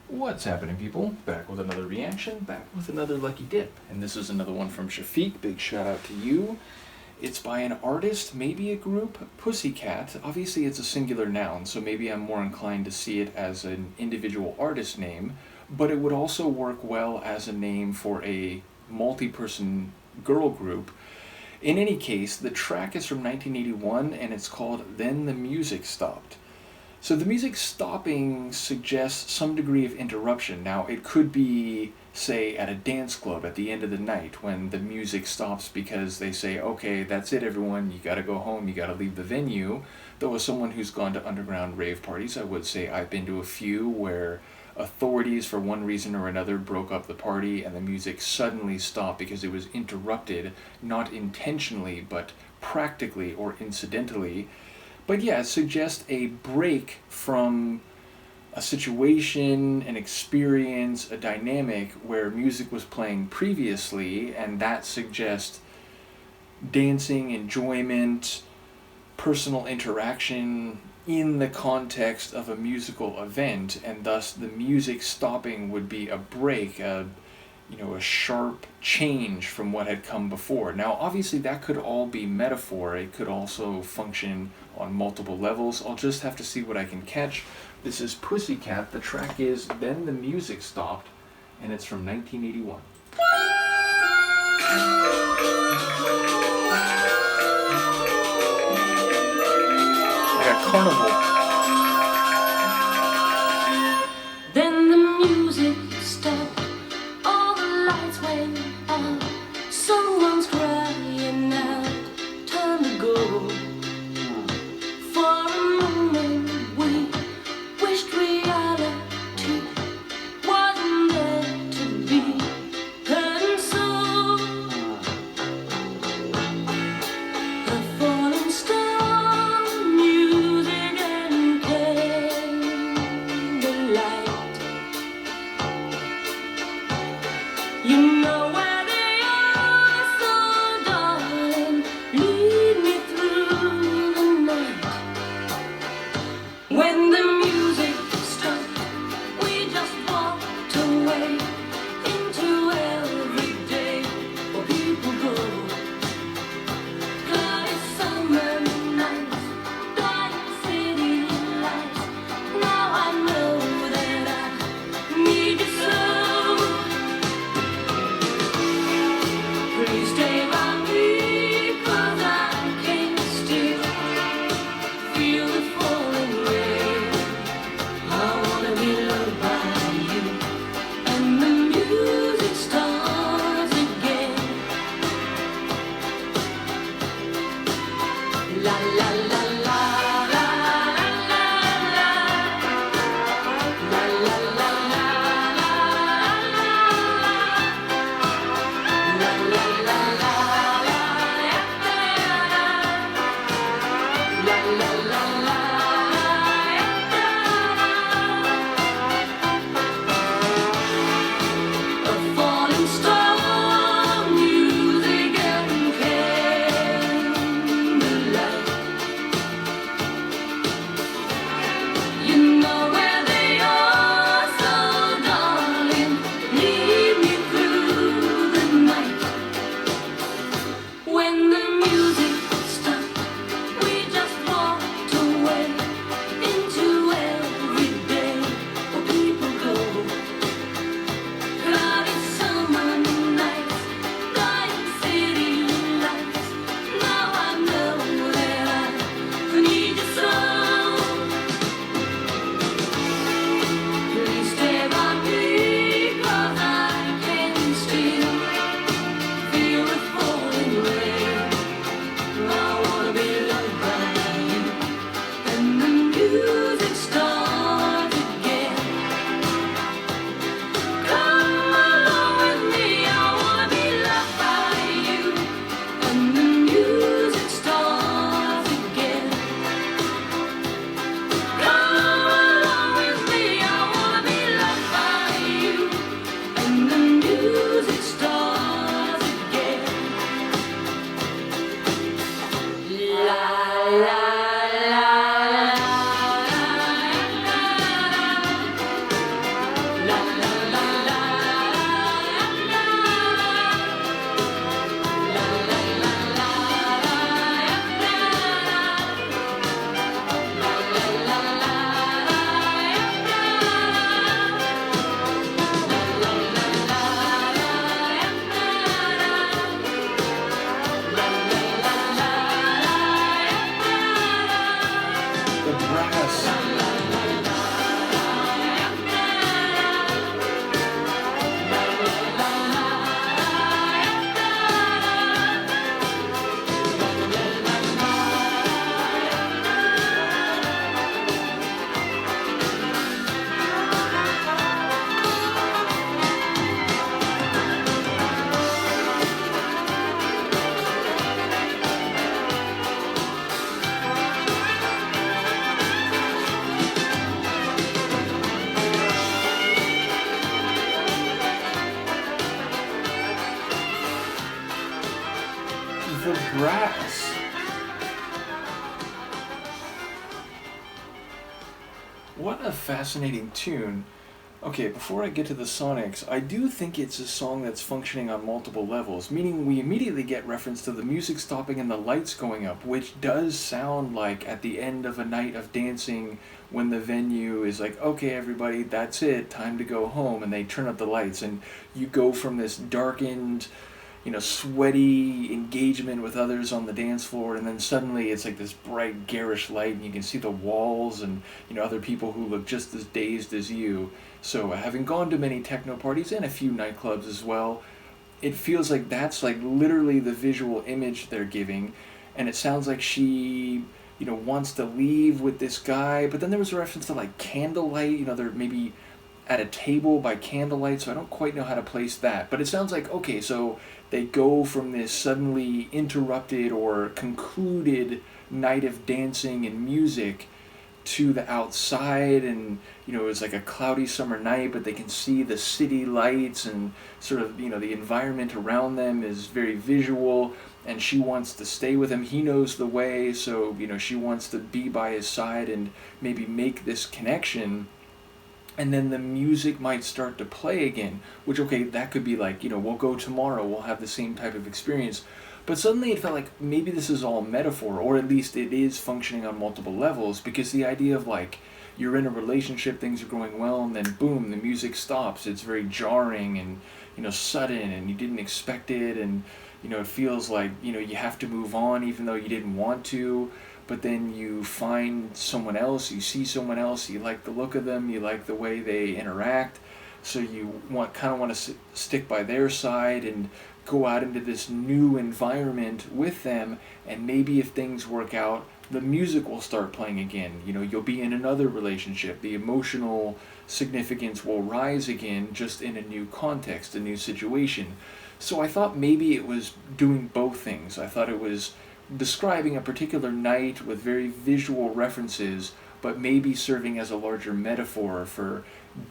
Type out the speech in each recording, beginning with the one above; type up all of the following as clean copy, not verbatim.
What's happening, people? Back with another reaction, back with another lucky dip. And this is another one from Chafic. Big shout out to you. It's by an artist, maybe a group, Pussycat. Obviously, it's a singular noun, so maybe I'm more inclined to see it as an individual artist name, but it would also work well as a name for a multi-person girl group. In any case, the track is from 1981 and it's called Then the Music Stopped. So the music stopping suggests some degree of interruption. Now, it could be, say, at a dance club at the end of the night when the music stops because they say, okay, that's it, everyone, you gotta go home, you gotta leave the venue. Though, as someone who's gone to underground rave parties, I would say I've been to a few where authorities, for one reason or another, broke up the party and the music suddenly stopped because it was interrupted, not intentionally, but practically or incidentally. But yeah, it suggests a break from a situation, an experience, a dynamic where music was playing previously, and that suggests dancing, enjoyment, personal interaction in the context of a musical event, and thus the music stopping would be a break, a sharp change from what had come before. Now, obviously, that could all be metaphor. It could also function on multiple levels. I'll just have to see what I can catch. This is Pussycat. The track is Then the Music Stopped, and it's from 1981. I got Carnival. Then the music stopped, all the lights went out, someone's crying out, time to go. For a moment we wished reality wasn't there to be, and so a falling star, music and brass. What a fascinating tune. Okay, before I get to the sonics, I do think it's a song that's functioning on multiple levels, meaning we immediately get reference to the music stopping and the lights going up, which does sound like at the end of a night of dancing when the venue is like, okay, everybody, that's it, time to go home, and they turn up the lights, and you go from this darkened, sweaty engagement with others on the dance floor, and then suddenly it's like this bright, garish light, and you can see the walls and, other people who look just as dazed as you. So, having gone to many techno parties and a few nightclubs as well, it feels like that's like literally the visual image they're giving, and it sounds like she, wants to leave with this guy, but then there was a reference to like candlelight, they're maybe at a table by candlelight, so I don't quite know how to place that. But it sounds like, okay, so they go from this suddenly interrupted or concluded night of dancing and music to the outside, and it was like a cloudy summer night, but they can see the city lights and sort of the environment around them is very visual, and she wants to stay with him. He knows the way, so she wants to be by his side and maybe make this connection. And then the music might start to play again, which, okay, that could be like, we'll go tomorrow, we'll have the same type of experience. But suddenly it felt like maybe this is all metaphor, or at least it is functioning on multiple levels, because the idea of like, you're in a relationship, things are going well, and then boom, the music stops. It's very jarring and, sudden, and you didn't expect it, and, it feels like, you have to move on even though you didn't want to. But then you find someone else, you see someone else, you like the look of them, you like the way they interact, so you kind of want to stick by their side and go out into this new environment with them, and maybe if things work out, the music will start playing again. You'll be in another relationship, the emotional significance will rise again, just in a new context, a new situation. So I thought maybe it was doing both things. I thought it was describing a particular night with very visual references, but maybe serving as a larger metaphor for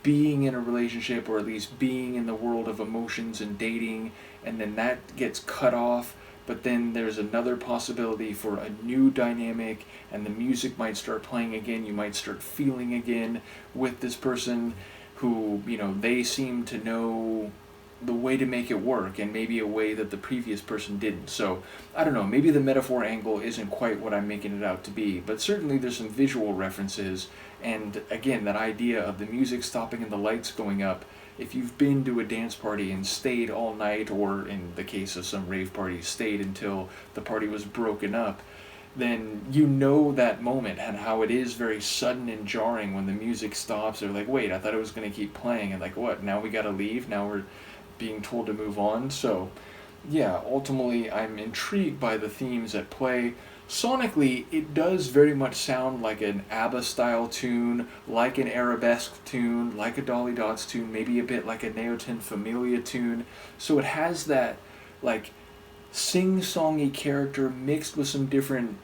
being in a relationship, or at least being in the world of emotions and dating, and then that gets cut off, but then there's another possibility for a new dynamic, and the music might start playing again, you might start feeling again with this person who, they seem to know the way to make it work, and maybe a way that the previous person didn't. So, I don't know, maybe the metaphor angle isn't quite what I'm making it out to be, but certainly there's some visual references, and again, that idea of the music stopping and the lights going up. If you've been to a dance party and stayed all night, or in the case of some rave parties, stayed until the party was broken up, then that moment and how it is very sudden and jarring when the music stops. They're like, wait, I thought it was going to keep playing, and like, what, now we gotta leave? Now we're being told to move on. So yeah, ultimately I'm intrigued by the themes at play. Sonically, it does very much sound like an ABBA style tune, like an arabesque tune, like a Dolly Dots tune, maybe a bit like a Neotin Familia tune. So it has that like sing-songy character mixed with some different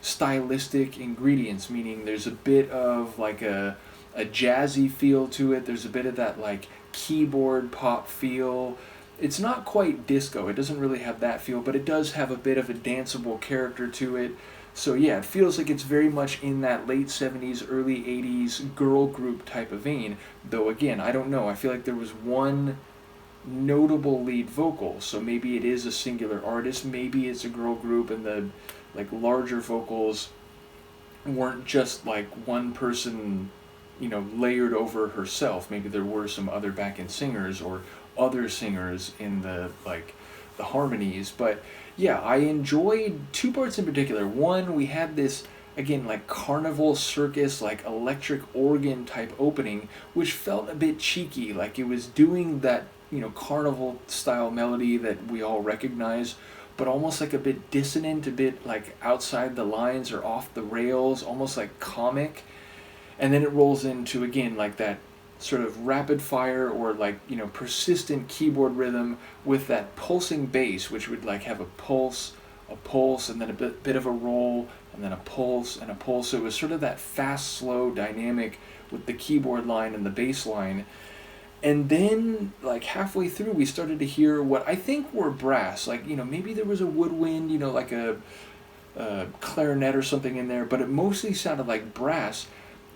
stylistic ingredients, meaning there's a bit of like a jazzy feel to it, there's a bit of that like keyboard pop feel. It's not quite disco, it doesn't really have that feel, but it does have a bit of a danceable character to it. So yeah, it feels like it's very much in that late 70s, early 80s girl group type of vein, though again, I don't know, I feel like there was one notable lead vocal, so maybe it is a singular artist, maybe it's a girl group, and the like larger vocals weren't just like one person layered over herself. Maybe there were some other back-end singers or other singers in the harmonies. But yeah, I enjoyed two parts in particular. One, we had this again like carnival circus, like electric organ type opening, which felt a bit cheeky, like it was doing that carnival style melody that we all recognize, but almost like a bit dissonant, a bit like outside the lines or off the rails, almost like comic. And then it rolls into, again, like that sort of rapid fire or like, persistent keyboard rhythm with that pulsing bass, which would like have a pulse, and then a bit of a roll, and then a pulse and a pulse. So it was sort of that fast, slow dynamic with the keyboard line and the bass line. And then, like halfway through, we started to hear what I think were brass. Like, maybe there was a woodwind, like a clarinet or something in there, but it mostly sounded like brass.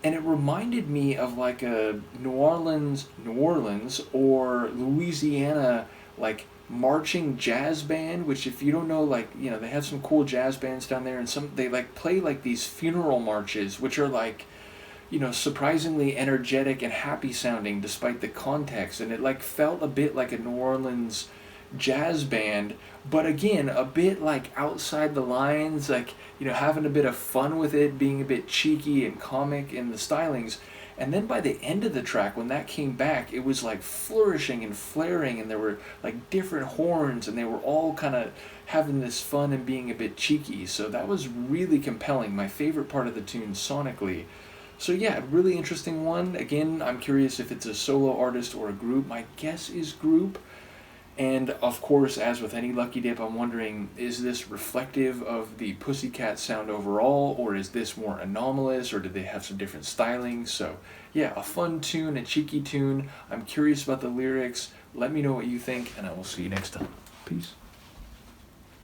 And it reminded me of like a New Orleans or Louisiana, like marching jazz band. Which, if you don't know, like they have some cool jazz bands down there, and they like play like these funeral marches, which are like surprisingly energetic and happy sounding despite the context. And it like felt a bit like a New Orleans jazz band, but again, a bit like outside the lines, like, having a bit of fun with it, being a bit cheeky and comic in the stylings. And then by the end of the track, when that came back, it was like flourishing and flaring, and there were like different horns, and they were all kind of having this fun and being a bit cheeky. So that was really compelling. My favorite part of the tune sonically. So yeah, really interesting one. Again, I'm curious if it's a solo artist or a group. My guess is group. And of course, as with any Lucky Dip, I'm wondering, is this reflective of the Pussycat sound overall, or is this more anomalous, or did they have some different stylings? So yeah, a fun tune, a cheeky tune. I'm curious about the lyrics. Let me know what you think, and I will see you next time. Peace.